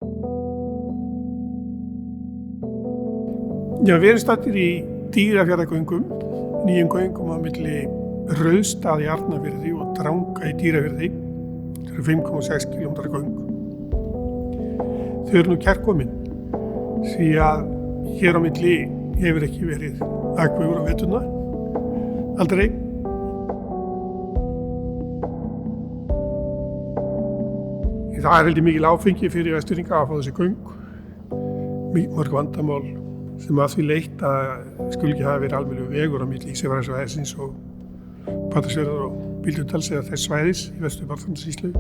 Já, við erum staddir í Dýrafjarðargöngum, nýjum göngum á milli Rauðstað í Arnarfirði og Dranga í Dýrafirði. Þetta eru 5,6 km göng. Þau eru nú kærkomin því að hér á milli hefur ekki verið akvegur á veturna, aldrei. Það er heldur mikil áfengi fyrir Vestfirðinga að fá þessi göng. Mörg vandamál sem að því leitt að skuli ekki hafa verið almennilegur vegur á milli Ísafjarðarsvæðisins og Patreksfjarðar og Bíldudals eða þess svæðis í Vestur-Barðastrandarsýslu.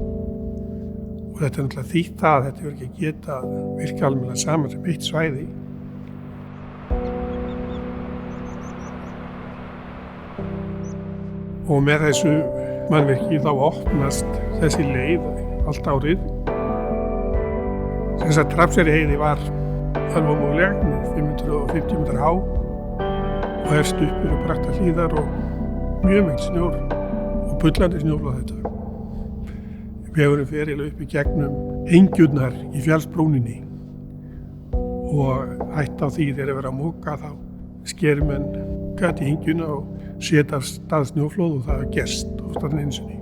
Og þetta er náttúrulega þýtt það að þetta hefur ekki getað virka almennilega saman sem eitt svæði. Og með þessu mannvirki þá opnast þessi leið allt árið. Þess að Hrafnseyrarheiði var alveg ómöguleg, 550 metrar há og hefst upp fyrir brattar hlíðar og mjög mikil snjór og bullandi snjór á þetta. Vegurinn fer eiginlega upp í gegnum hengjurnar í fjallsbrúninni og hætt á því þegar verið að moka þá skeri menn gat í hengjuna og setja af stað snjóflóð og það er gerst oftar en einu sinni.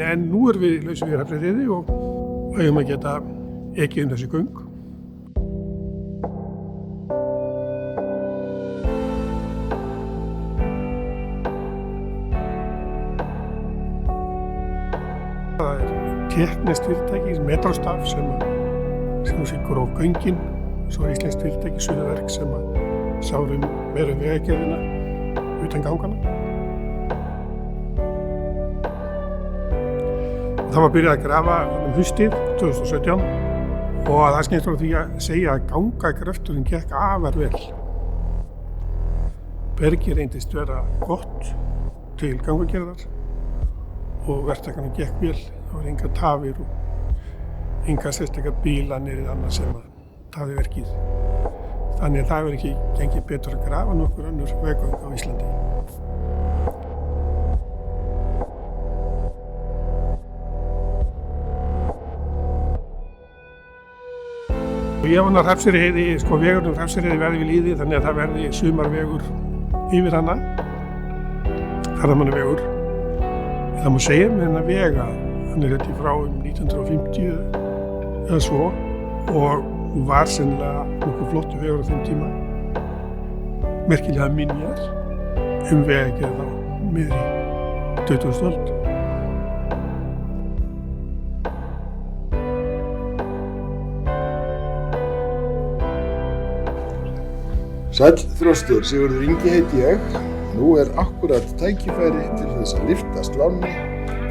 En nú erum við lausir við Hrafnseyrarheiði og eigum að geta ekið þessi göng. Það er tékkneskt fyrirtæki, Metrostaf, sem siggur á göngin. Svo er íslenskt fyrirtæki, Suðurverk, sem sáum meira vegagerðina utan gangana. Það var byrjað að grafa haustið 2017 og það er skemmtilegt frá því að segja að gangagröfturinn gekk afar vel. Bergið reyndist vera gott til gangagerðar og verktakarnir gekk vel. Það var engar tafir og engar sérstakar bílanir eða annað sem tafði verkið. Þannig að það hefur ekki gengið betur að grafa nokkur önnur veggöng á Íslandi. Ég vona að Hrafnseyrarheiði, vegurinn um Hrafnseyrarheiði verði við lýði þannig að það verði sumarvegur yfir hana, ferðamannavegur. Það má segja með hennar vega, hann er frá 1950 eða svo og var sennilega nokkuð flottur vegur á þeim tíma. Merkilega minjar vegagerð á miðri 20. öld. Sæll Þröstur, Sigurður Ingi heiti ég. Nú er akkúrat tækifæri til þess að lyftast lánni,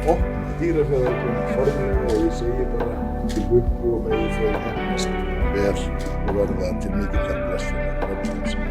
opna Dýrafjarðargöng formlega og ég segi bara til lukku og megi þau heppnast vel og verða til mikillar blessunar öllum sem